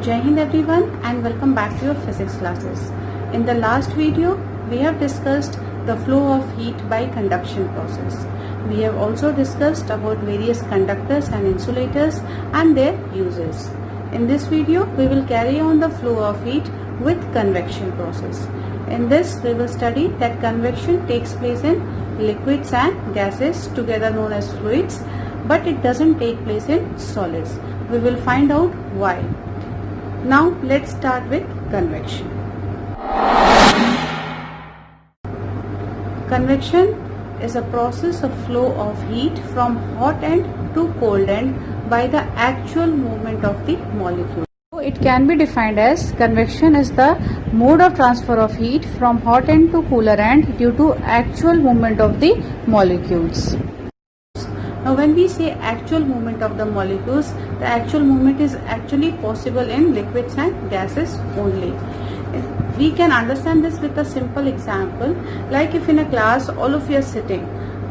Jai Hind everyone and welcome back to your physics classes. In the last video, we have discussed the flow of heat by conduction process. We have also discussed about various conductors and insulators and their uses. In this video, we will carry on the flow of heat with convection process. In this, we will study that convection takes place in liquids and gases together known as fluids, but it doesn't take place in solids. We will find out why. Now let's start with convection. Convection is a process of flow of heat from hot end to cold end by the actual movement of the molecule. It can be defined as convection is the mode of transfer of heat from hot end to cooler end due to actual movement of the molecules. Now when we say actual movement of the molecules, the actual movement is actually possible in liquids and gases only. We can understand this with a simple example, like if in a class all of you are sitting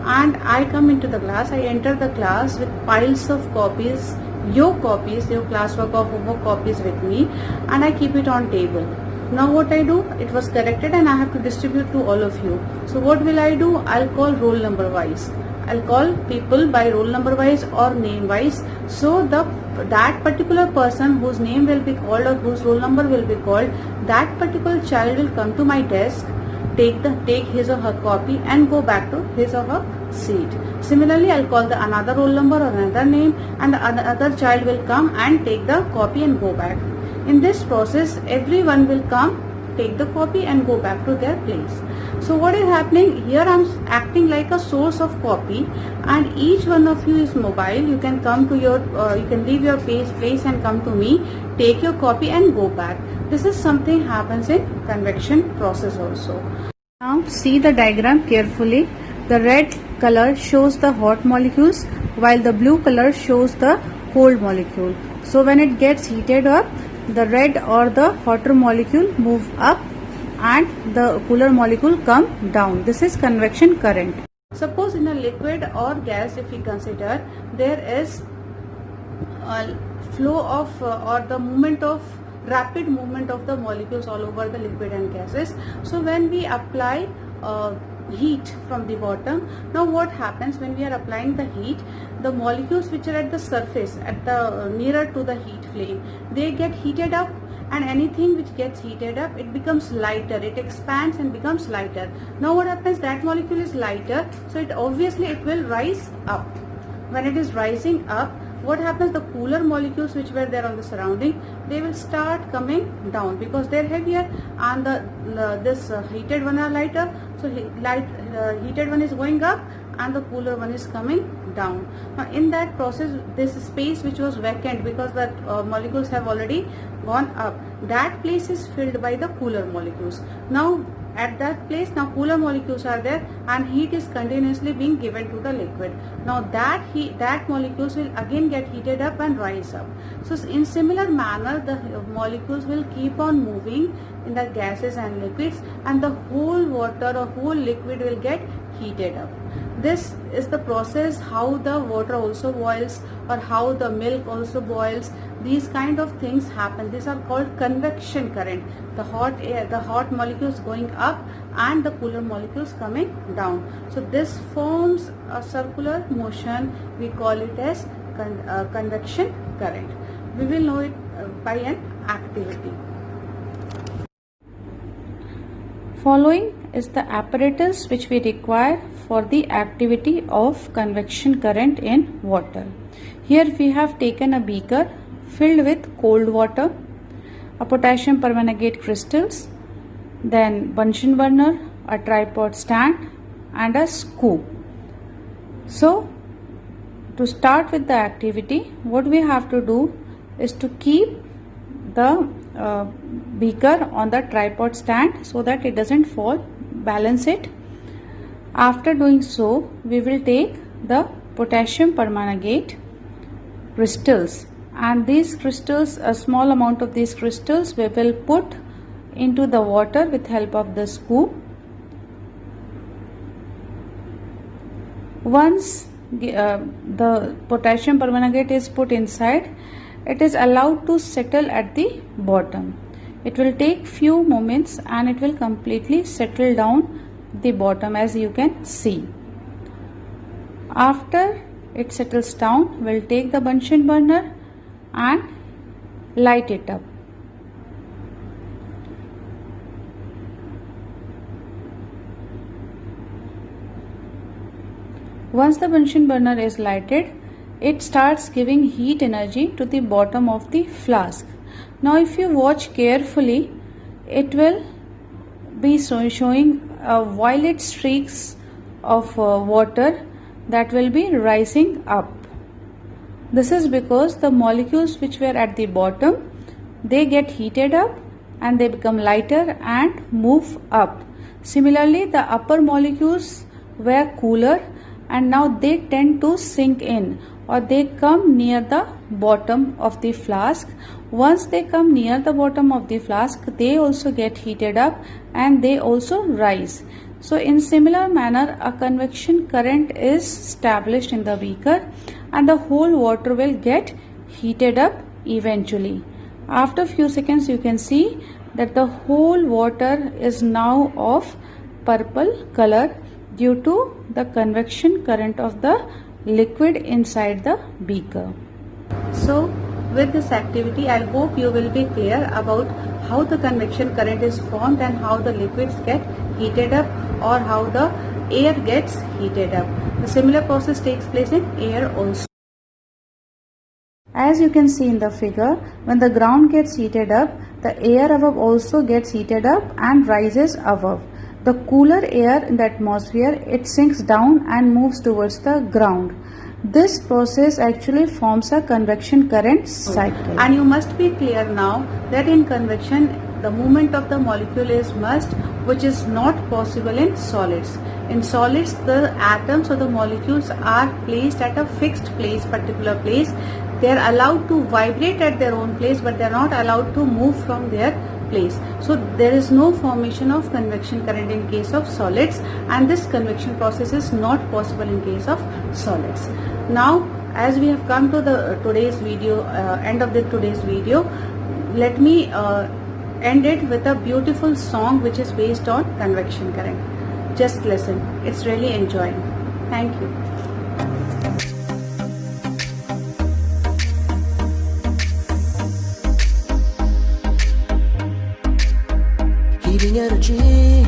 and I come into the class, I enter the class with piles of copies, your classwork or homework copies with me, and I keep it on table. Now what I do, it was corrected and I have to distribute to all of you. So what will I do? I'll call roll number wise. I'll call people by roll number wise or name wise. So that particular person whose name will be called or whose roll number will be called, that particular child will come to my desk, take his or her copy and go back to his or her seat. Similarly, I'll call the another roll number or another name, and the other child will come and take the copy and go back. In this process, everyone will come, take the copy and go back to their place. So what is happening here? I'm acting like a source of copy, and each one of you is mobile. You can come to your, you can leave your place and come to me, take your copy and go back. This is something happens in convection process also. Now see the diagram carefully. The red color shows the hot molecules while the blue color shows the cold molecule. So when it gets heated up, the red or the hotter molecule move up and the cooler molecule come down. This is convection current. Suppose in a liquid or gas, if we consider, there is a flow of or the movement of rapid movement of the molecules all over the liquid and gases. So when we apply heat from the bottom, now what happens when we are applying the heat, the molecules which are at the surface, at the nearer to the heat flame, they get heated up, and anything which gets heated up, it becomes lighter, it expands and becomes lighter. Now what happens, that molecule is lighter, so it will rise up. When it is rising up, what happens, the cooler molecules which were there on the surrounding, they will start coming down because they're heavier, and this heated one are lighter, so heated one is going up and the cooler one is coming down. Now in that process, this space which was vacant because the molecules have already gone up, that place is filled by the cooler molecules. Now at that place, now cooler molecules are there and heat is continuously being given to the liquid. Now that molecules will again get heated up and rise up. So in similar manner, the molecules will keep on moving in the gases and liquids, and the whole water or whole liquid will get heated up. This is the process how the water also boils or how the milk also boils. These kind of things happen. These are called convection current. The hot air, the hot molecules going up and the cooler molecules coming down. So this forms a circular motion. We call it as convection current. We will know it by an activity. Following is the apparatus which we require for the activity of convection current in water. Here we have taken a beaker filled with cold water, a potassium permanganate crystals, then Bunsen burner, a tripod stand and a scoop. So to start with the activity, what we have to do is to keep the beaker on the tripod stand so that it doesn't fall, balance it. After doing so, we will take the potassium permanganate crystals, and these crystals, a small amount of these crystals we will put into the water with help of the scoop. Once the potassium permanganate is put inside, it is allowed to settle at the bottom. It will take few moments and it will completely settle down the bottom, as you can see. After it settles down, we'll take the Bunsen burner and light it up. Once the Bunsen burner is lighted, it starts giving heat energy to the bottom of the flask. Now if you watch carefully, it will be showing violet streaks of water that will be rising up. This is because the molecules which were at the bottom, they get heated up and they become lighter and move up. Similarly, the upper molecules were cooler and now they tend to sink in, or they come near the bottom of the flask. Once they come near the bottom of the flask, they also get heated up and they also rise. So in similar manner, a convection current is established in the beaker and the whole water will get heated up eventually. After few seconds, you can see that the whole water is now of purple color due to the convection current of the liquid inside the beaker. So with this activity, I hope you will be clear about how the convection current is formed and how the liquids get heated up or how the air gets heated up. The similar process takes place in air also. As you can see in the figure, when the ground gets heated up, the air above also gets heated up and rises above. The cooler air in the atmosphere, it sinks down and moves towards the ground. This process actually forms a convection current cycle. And you must be clear now that in convection, the movement of the molecule is must, which is not possible in solids. In solids, the atoms or the molecules are placed at a fixed place, particular place. They are allowed to vibrate at their own place, but they are not allowed to move from their place. So there is no formation of convection current in case of solids, and this convection process is not possible in case of solids. Now, as we have come to the today's video, end of the today's video, let me end it with a beautiful song which is based on convection current. Just listen, it's really enjoying. Thank you. Heating energy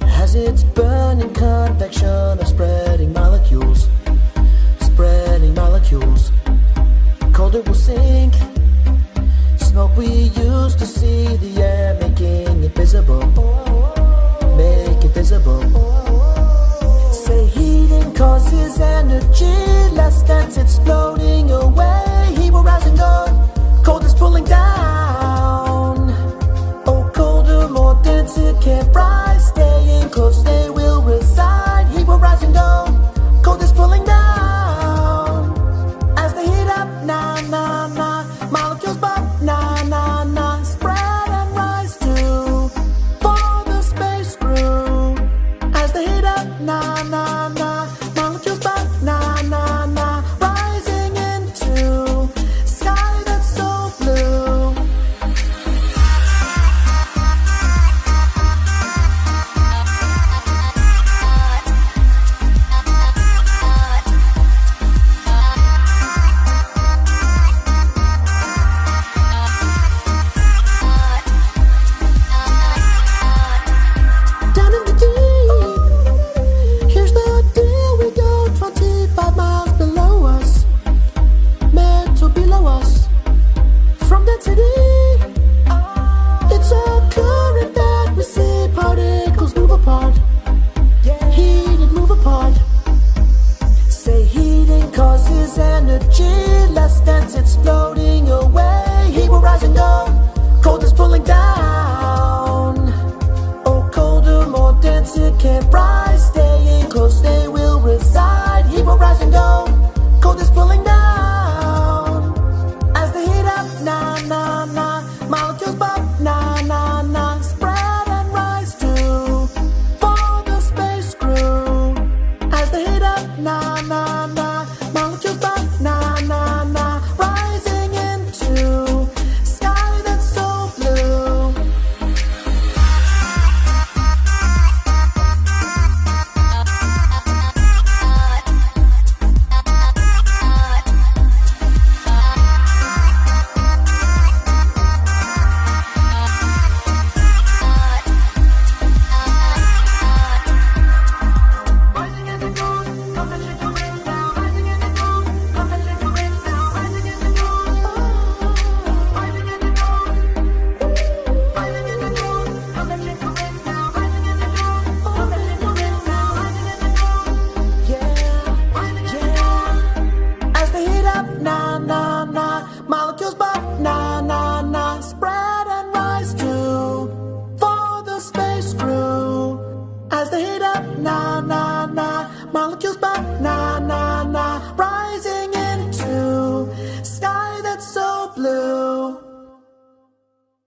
has its burning convection of spreading molecules. Cold it will sink